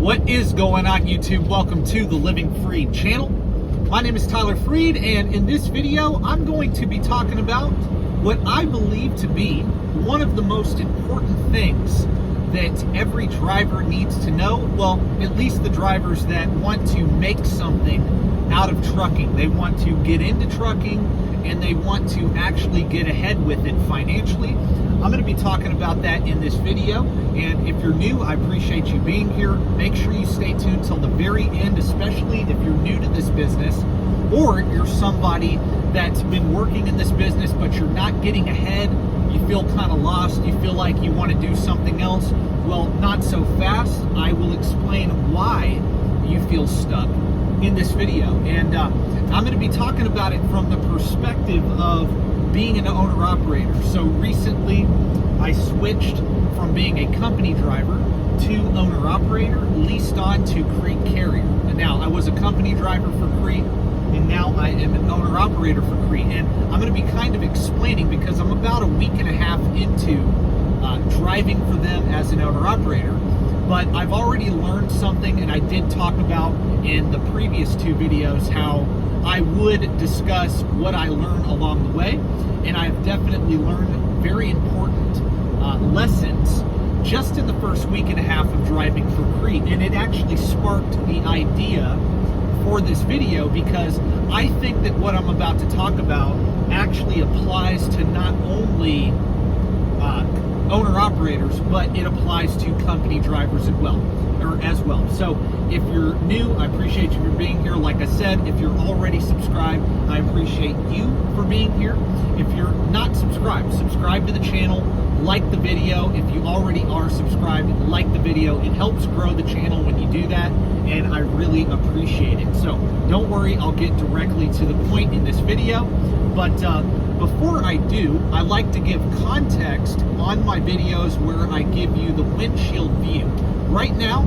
What is going on, YouTube? Welcome to the Living Freed channel. My name is Tyler Freed, and in this video, I'm going to be talking about what I believe to be one of the most important things that every driver needs to know. Well, at least the drivers that want to make something out of trucking. They want to get into trucking and they want to actually get ahead with it financially. I'm going to be talking about that in this video, and if you're new, I appreciate you being here. Make sure you stay tuned till the very end, especially if you're new to this business or you're somebody that's been working in this business but you're not getting ahead. You feel kind of lost, you feel like you want to do something else. Well, not so fast. I will explain why you feel stuck in this video, and I'm going to be talking about it from the perspective of being an owner-operator. So recently, I switched from being a company driver to owner-operator, leased on to Crete carrier. And now, I was a company driver for Crete, and now I am an owner-operator for Crete. And I'm going to be kind of explaining, because I'm about a week and a half into driving for them as an owner-operator. But I've already learned something, and I did talk about in the previous two videos how I would discuss what I learned along the way, and I've definitely learned very important lessons just in the first week and a half of driving for Crete. And it actually sparked the idea for this video, because I think that what I'm about to talk about actually applies to not only owner-operators, but it applies to company drivers as well. So if you're new, I appreciate you for being here. Like I said, if you're already subscribed, I appreciate you for being here. If you're not subscribed, subscribe to the channel, like the video. If you already are subscribed, like the video. It helps grow the channel when you do that, and I really appreciate it. So don't worry, I'll get directly to the point in this video. But before I do, I like to give context on my videos where I give you the windshield view. Right now,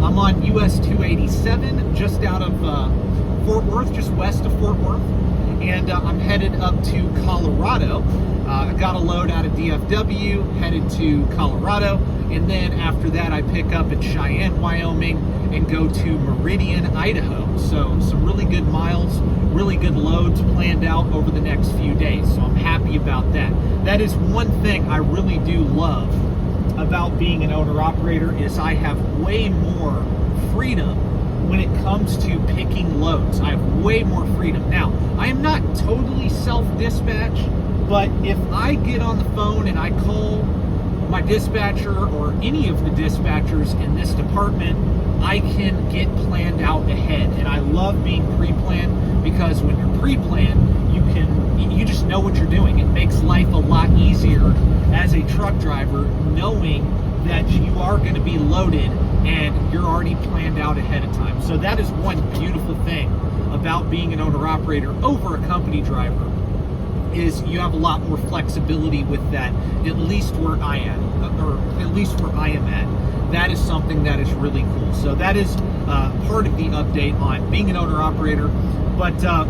I'm on US 287, just out of Fort Worth, just west of Fort Worth, and I'm headed up to Colorado. I got a load out of DFW, headed to Colorado, and then after that I pick up at Cheyenne, Wyoming, and go to Meridian, Idaho. So some really good miles, really good loads planned out over the next few days, so I'm happy about that. That is one thing I really do love about being an owner-operator, is I have way more freedom when it comes to picking loads. I have way more freedom. Now, I am not totally self-dispatch, but if I get on the phone and I call my dispatcher or any of the dispatchers in this department, I can get planned out ahead. And I love being pre-planned, because when you're pre-planned, you just know what you're doing. It makes life a lot easier as a truck driver, knowing that you are going to be loaded and you're already planned out ahead of time. So that is one beautiful thing about being an owner-operator over a company driver, is you have a lot more flexibility with that, at least where I am, or at least where I am at. That is something that is really cool. So that is part of the update on being an owner-operator. But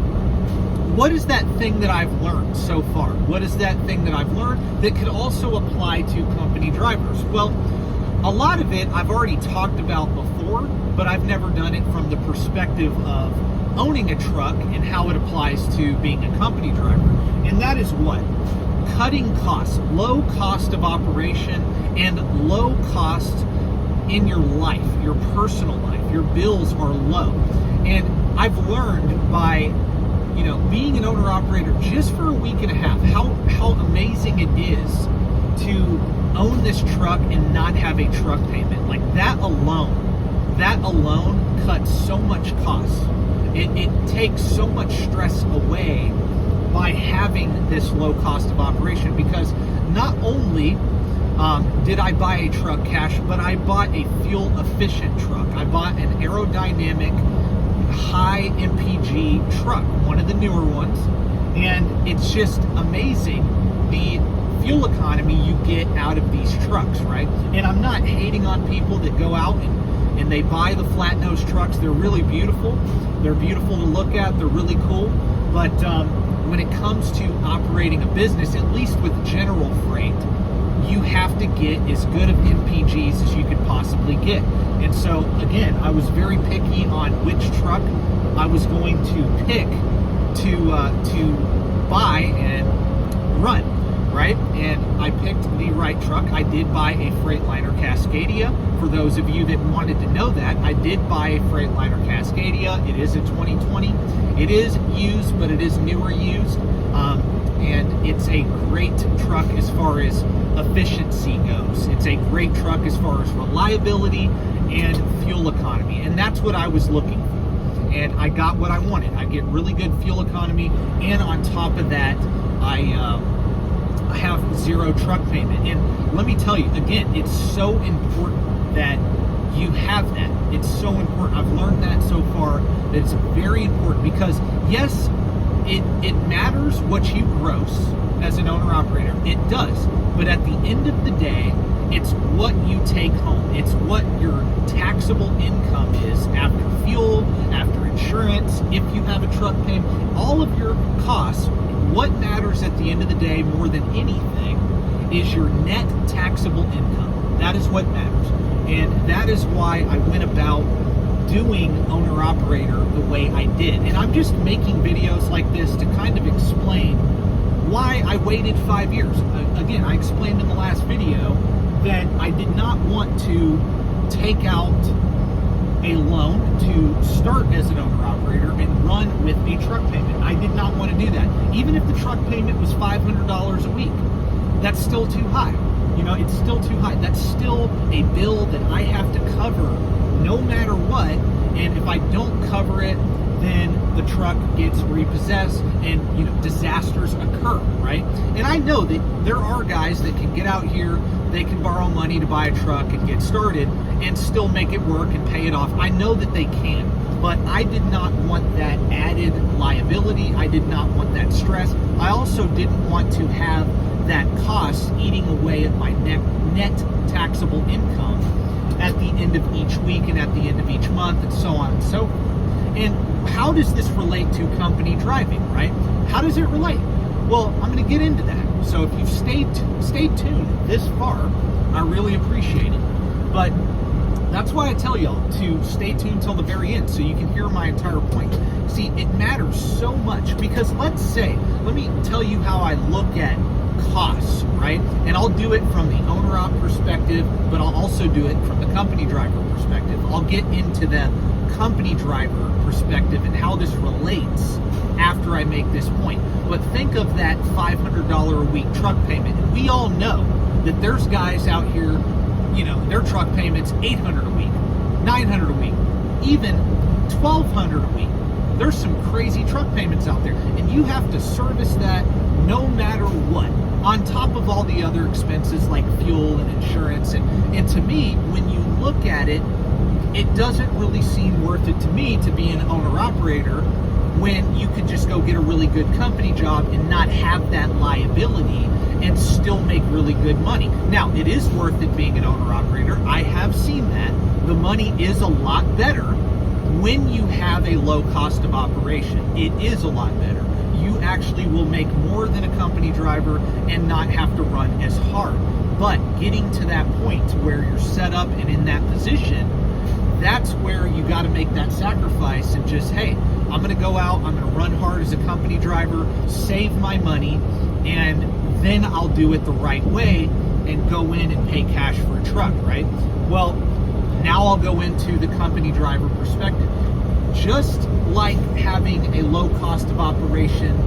what is that thing that I've learned so far? What is that thing that I've learned that could also apply to company drivers? Well, a lot of it I've already talked about before, but I've never done it from the perspective of owning a truck and how it applies to being a company driver. And that is what? Cutting costs, low cost of operation, and low cost in your life, your personal life. Your bills are low. And I've learned by being an owner-operator just for a week and a half, how amazing it is to own this truck and not have a truck payment. Like that alone cuts so much cost. It takes so much stress away by having this low cost of operation, because not only did I buy a truck cash, but I bought a fuel-efficient truck. I bought an aerodynamic, high MPG truck, one of the newer ones, and it's just amazing the fuel economy you get out of these trucks, right? And I'm not hating on people that go out and they buy the flat nose trucks. They're really beautiful. They're beautiful to look at. They're really cool. But when it comes to operating a business, at least with general freight, you have to get as good of MPGs as you could possibly get. And so, again, I was very picky on which truck I was going to pick to buy and run, right? And I picked the right truck. I did buy a Freightliner Cascadia. For those of you that wanted to know that, I did buy a Freightliner Cascadia. It is a 2020. It is used, but it is newer used. And it's a great truck as far as efficiency goes. It's a great truck as far as reliability and fuel economy. And that's what I was looking for. And I got what I wanted. I get really good fuel economy, and on top of that, I have zero truck payment. And let me tell you, again, it's so important that you have that. It's so important. I've learned that so far, that it's very important, because yes, it matters what you gross as an owner-operator. It does. But at the end of the day, it's what you take home. It's what your taxable income is after fuel, after insurance, if you have a truck payment, all of your costs. What matters at the end of the day more than anything is your net taxable income. That is what matters. And that is why I went about doing owner-operator the way I did. And I'm just making videos like this to kind of explain why I waited 5 years. Again, I explained in the last video that I did not want to take out a loan to start as an owner-operator and run with a truck payment. I did not want to do that. Even if the truck payment was $500 a week, that's still too high. You know, it's still too high. That's still a bill that I have to cover no matter what. And if I don't cover it, then the truck gets repossessed and, you know, disasters occur, right? And I know that there are guys that can get out here, they can borrow money to buy a truck and get started and still make it work and pay it off. I know that they can, but I did not want that added liability. I did not want that stress. I also didn't want to have that cost eating away at my net taxable income at the end of each week and at the end of each month, and so on and so forth. And how does this relate to company driving, right? How does it relate? Well, I'm going to get into that. So if you've stayed tuned this far, I really appreciate it. But that's why I tell y'all to stay tuned till the very end so you can hear my entire point. See, it matters so much, because let me tell you how I look at costs, right? And I'll do it from the owner-op perspective, but I'll also do it from the company driver perspective. I'll get into the company driver perspective and how this relates after I make this point. But think of that $500 a week truck payment. And we all know that there's guys out here, you know, their truck payment's $800 a week, $900 a week, even $1,200 a week. There's some crazy truck payments out there, and you have to service that no matter what, on top of all the other expenses like fuel and insurance. And to me, when you look at it, it doesn't really seem worth it to me to be an owner-operator when you could just go get a really good company job and not have that liability and still make really good money. Now, it is worth it being an owner-operator. I have seen that. The money is a lot better when you have a low cost of operation. It is a lot better. You actually will make more than a company driver and not have to run as hard. But getting to that point to where you're set up and in that position, that's where you got to make that sacrifice and just, hey, I'm going to go out, I'm going to run hard as a company driver, save my money, and then I'll do it the right way and go in and pay cash for a truck, right? Well, now I'll go into the company driver perspective. Just like having a low cost of operation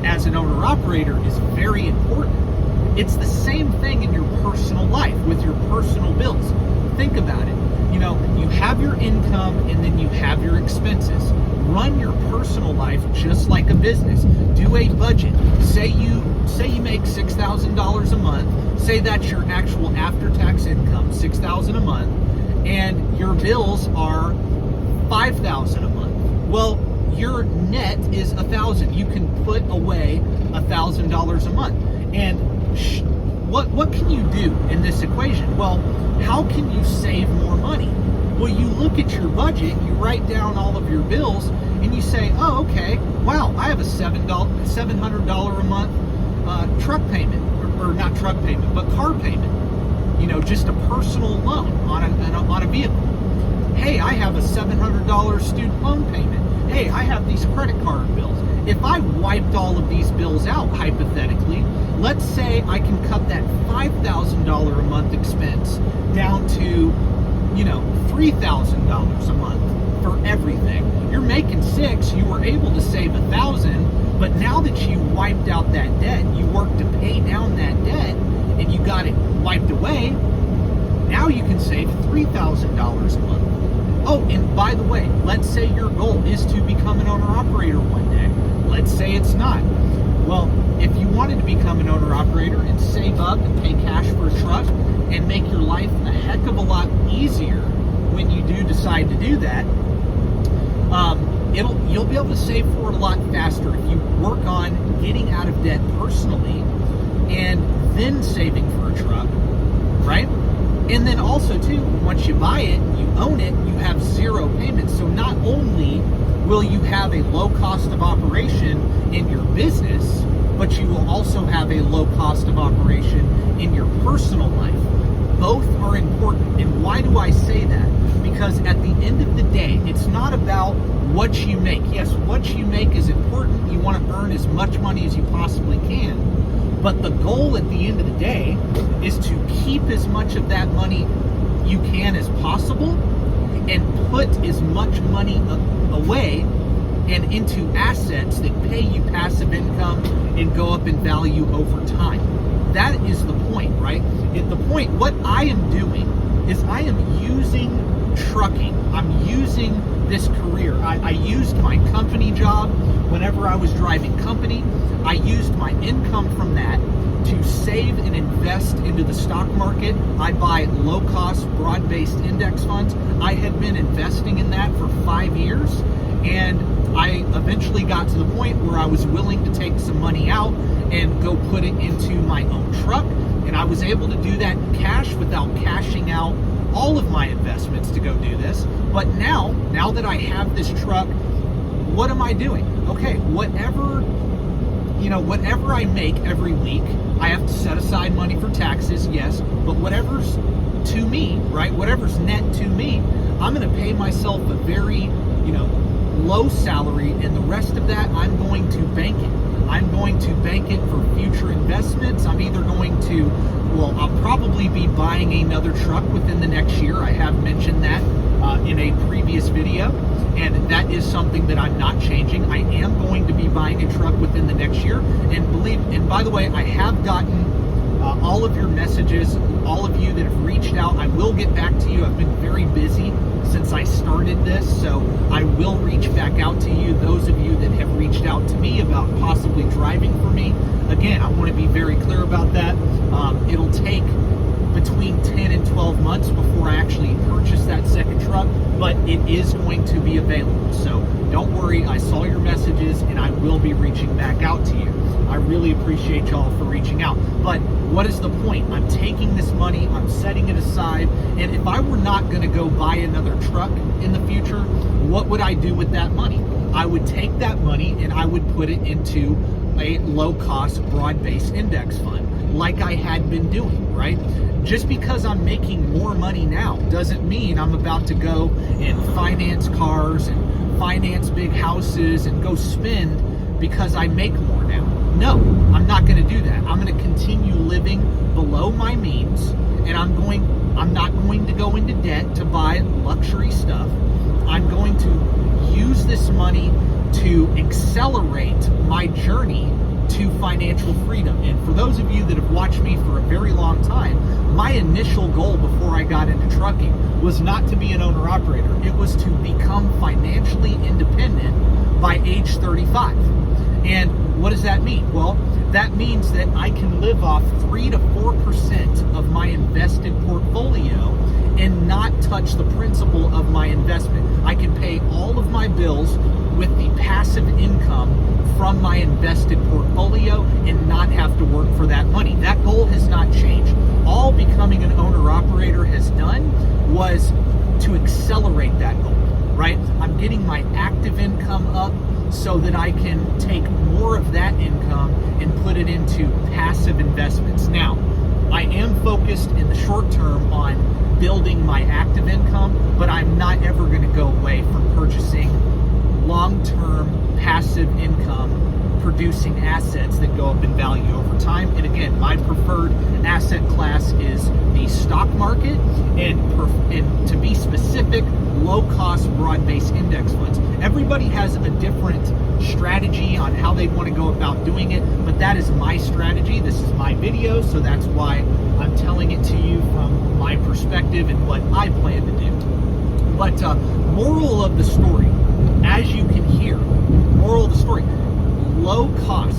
as an owner-operator is very important, it's the same thing in your personal life with your personal bills. Think about it. You know, you have your income and then you have your expenses. Run your personal life just like a business. Do a budget. Say you make $6,000 a month. Say that's your actual after-tax income, $6,000 a month, and your bills are $5,000 a month. Well, your net is $1,000. You can put away $1,000 a month. And what can you do in this equation? Well, how can you save more money? Well, you look at your budget, you write down all of your bills, and you say, oh, okay, wow, I have a $700 a month truck payment, or not truck payment, but car payment. Just a personal loan on a vehicle. Hey, I have a $700 student loan payment. Hey, I have these credit card bills. If I wiped all of these bills out, hypothetically, let's say I can cut that $5,000 a month expense down to, $3,000 a month for everything. You're making $6,000, you were able to save $1,000, but now that you wiped out that debt, you worked to pay down that debt, and you got it wiped away, now you can save $3,000 a month. Oh, and by the way, let's say your goal is to become an owner-operator one day. Let's say it's not. Well, if you wanted to become an owner-operator and save up and pay cash for a truck and make your life a heck of a lot easier when you do decide to do that, you'll be able to save for it a lot faster if you work on getting out of debt personally and then saving for a truck, right? And then also too, once you buy it, you own it, you have zero payments. So not only will you have a low cost of operation in your business, but you will also have a low cost of operation in your personal life. Both are important. And why do I say that? Because at the end of the day, it's not about what you make. Yes, what you make is important. You want to earn as much money as you possibly can. But the goal at the end of the day is to keep as much of that money you can as possible and put as much money away and into assets that pay you passive income and go up in value over time. That is the point, right? What I am doing is I am using trucking. I'm using this career. I used my company job whenever I was driving company. I used my income from that to save and invest into the stock market. I buy low-cost, broad-based index funds. I had been investing in that for 5 years, and I eventually got to the point where I was willing to take some money out and go put it into my own truck, and I was able to do that in cash without cashing out all of my investments to go do this. But now that I have this truck, what am I doing? Okay, whatever I make every week, I have to set aside money for taxes, yes, but whatever's to me, right, whatever's net to me, I'm going to pay myself a very, low salary, and the rest of that, I'm going to bank it. I'm going to bank it for future investments. I'm either going to, I'll probably be buying another truck within the next year. I have mentioned that in a previous video, and that is something that I'm not changing. I am going to be buying a truck within the next year, and by the way, I have gotten all of your messages, all of you that have reached out. I will get back to you. I've been very busy since I started this, so I will reach back out to you, those of you that have reached out to me about possibly driving for me. Again, I want to be very clear about that. It'll take between 10 and 12 months before I actually purchase that second truck, but it is going to be available. So don't worry, I saw your messages and I will be reaching back out to you. I really appreciate y'all for reaching out. But what is the point? I'm taking this money, I'm setting it aside, and if I were not going to go buy another truck in the future, what would I do with that money? I would take that money and I would put it into a low-cost, broad-based index fund, like I had been doing, right? Just because I'm making more money now doesn't mean I'm about to go and finance cars and finance big houses and go spend because I make more now. No, I'm not going to do that. I'm going to continue living below my means, and I'm not going to go into debt to buy luxury stuff. I'm going to use this money to accelerate my journey to financial freedom. And for those of you that have watched me for a very long time, my initial goal before I got into trucking was not to be an owner-operator. It was to become financially independent by age 35. And what does that mean? Well, that means that I can live off 3 to 4% of my invested portfolio and not touch the principal of my investment. I can pay all of my bills with the passive income from my invested portfolio and not have to work for that money. That goal has not changed. All becoming an owner-operator has done was to accelerate that goal, right? I'm getting my active income up so that I can take more of that income and put it into passive investments. Now, I am focused in the short term on building my active income, but I'm not ever going to go away from purchasing long-term passive income producing assets that go up in value over time. And again, my preferred asset class is the stock market, and to be specific, low-cost broad-based index funds. Everybody has a different strategy on how they want to go about doing it, but that is my strategy. This is my video, so that's why I'm telling it to you from my perspective and what I plan to do. But moral of the story, as you can hear, moral of the story, low cost,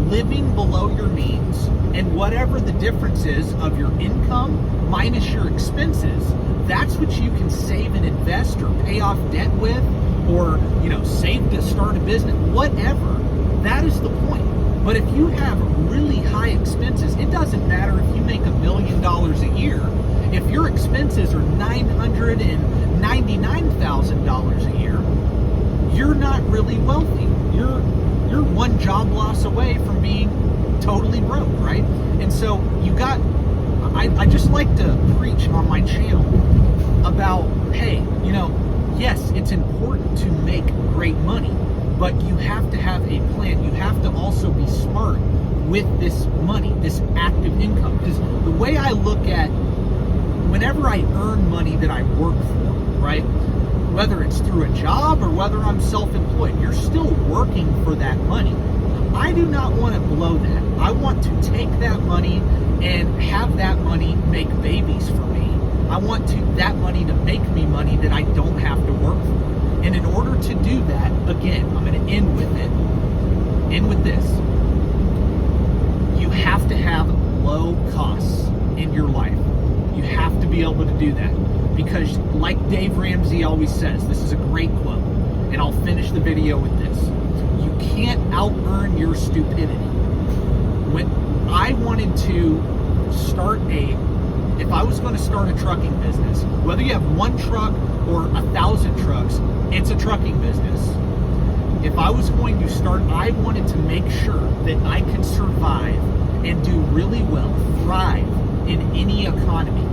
living below your means, and whatever the difference is of your income minus your expenses, that's what you can save and invest or pay off debt with, or save to start a business, whatever. That is the point. But if you have really high expenses, it doesn't matter if you make $1 million a year. If your expenses are $999,000 a year, you're not really wealthy. You're one job loss away from being totally broke, right? And so I just like to preach on my channel about, hey, yes, it's important to make great money, but you have to have a plan. You have to also be smart with this money, this active income. Because the way I look at whenever I earn money that I work for, right? Whether it's through a job or whether I'm self-employed, you're still working for that money. I do not want to blow that. I want to take that money and have that money make babies for me. I want that money to make me money that I don't have to work for. And in order to do that, again, I'm going to end with this. You have to have low costs in your life. You have to be able to do that. Because like Dave Ramsey always says, this is a great quote, and I'll finish the video with this. You can't out-earn your stupidity. When I wanted to if I was going to start a trucking business, whether you have one truck or 1,000 trucks, it's a trucking business. If I was going to start, I wanted to make sure that I can survive and do really well, thrive in any economy.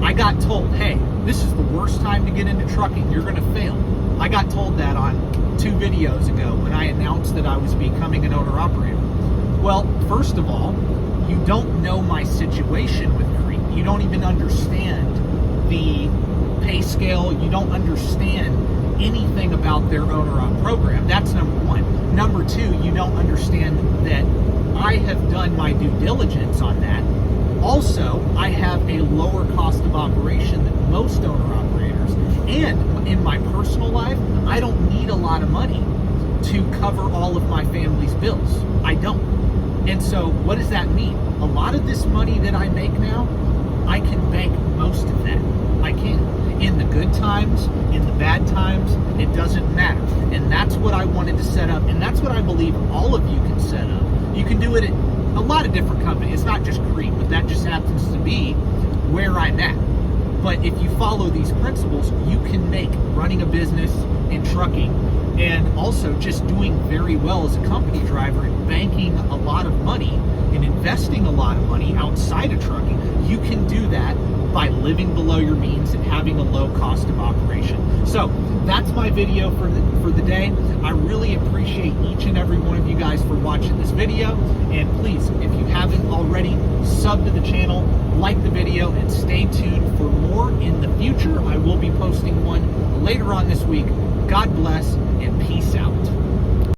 I got told, hey, this is the worst time to get into trucking. You're going to fail. I got told that on 2 videos ago when I announced that I was becoming an owner-operator. Well, first of all, you don't know my situation with Crete. You don't even understand the pay scale. You don't understand anything about their owner-op program. That's number one. Number 2, you don't understand that I have done my due diligence on that. Also, I have a lower cost of operation than most owner-operators. And in my personal life, I don't need a lot of money to cover all of my family's bills. I don't. And so what does that mean? A lot of this money that I make now, I can bank most of that. I can. In the good times, in the bad times, it doesn't matter. And that's what I wanted to set up. And that's what I believe all of you can set up. You can do it at a lot of different companies. It's not just Crete, but that just happens to be where I'm at. But if you follow these principles, you can make running a business in trucking and also just doing very well as a company driver and banking a lot of money and investing a lot of money outside of trucking. You can do that by living below your means and having a low cost of operation. So that's my video for the day. I really appreciate each and every one of you guys for watching this video. And please, if you haven't already, sub to the channel, like the video, and stay tuned for more in the future. I will be posting one later on this week. God bless and peace.